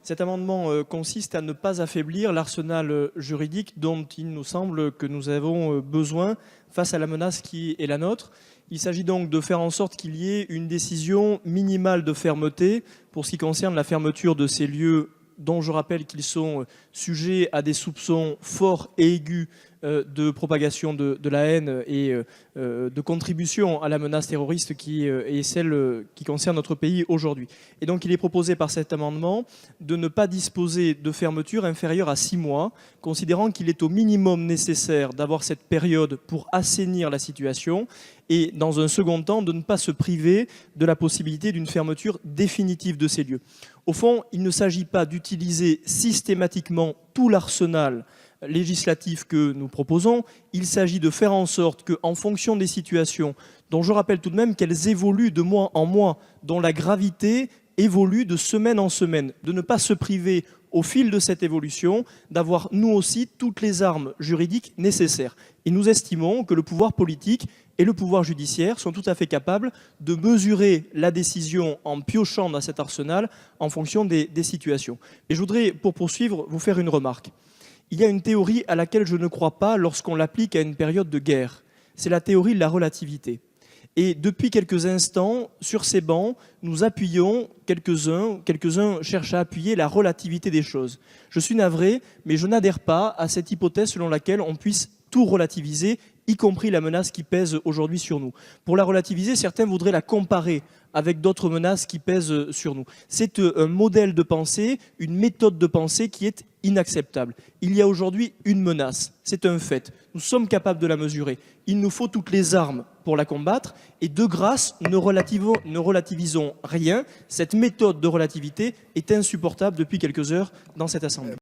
Cet amendement consiste à ne pas affaiblir l'arsenal juridique dont il nous semble que nous avons besoin face à la menace qui est la nôtre. Il s'agit donc de faire en sorte qu'il y ait une décision minimale de fermeté pour ce qui concerne la fermeture de ces lieux dont je rappelle qu'ils sont sujets à des soupçons forts et aigus de propagation de la haine et de contribution à la menace terroriste qui est celle qui concerne notre pays aujourd'hui. Et donc il est proposé par cet amendement de ne pas disposer de fermeture inférieure à 6 mois, considérant qu'il est au minimum nécessaire d'avoir cette période pour assainir la situation et dans un second temps de ne pas se priver de la possibilité d'une fermeture définitive de ces lieux. Au fond, il ne s'agit pas d'utiliser systématiquement tout l'arsenal législatif que nous proposons, il s'agit de faire en sorte qu'en fonction des situations, dont je rappelle tout de même qu'elles évoluent de mois en mois, dont la gravité évolue de semaine en semaine, de ne pas se priver au fil de cette évolution, d'avoir nous aussi toutes les armes juridiques nécessaires. Et nous estimons que le pouvoir politique et le pouvoir judiciaire sont tout à fait capables de mesurer la décision en piochant dans cet arsenal en fonction des situations. Et je voudrais, pour poursuivre, vous faire une remarque. Il y a une théorie à laquelle je ne crois pas lorsqu'on l'applique à une période de guerre. C'est la théorie de la relativité. Et depuis quelques instants, sur ces bancs, nous appuyons, quelques-uns cherchent à appuyer la relativité des choses. Je suis navré, mais je n'adhère pas à cette hypothèse selon laquelle on puisse tout relativiser, y compris la menace qui pèse aujourd'hui sur nous. Pour la relativiser, certains voudraient la comparer avec d'autres menaces qui pèsent sur nous. C'est un modèle de pensée, une méthode de pensée qui est inacceptable. Il y a aujourd'hui une menace, c'est un fait. Nous sommes capables de la mesurer. Il nous faut toutes les armes pour la combattre et de grâce, ne relativisons rien. Cette méthode de relativité est insupportable depuis quelques heures dans cette Assemblée.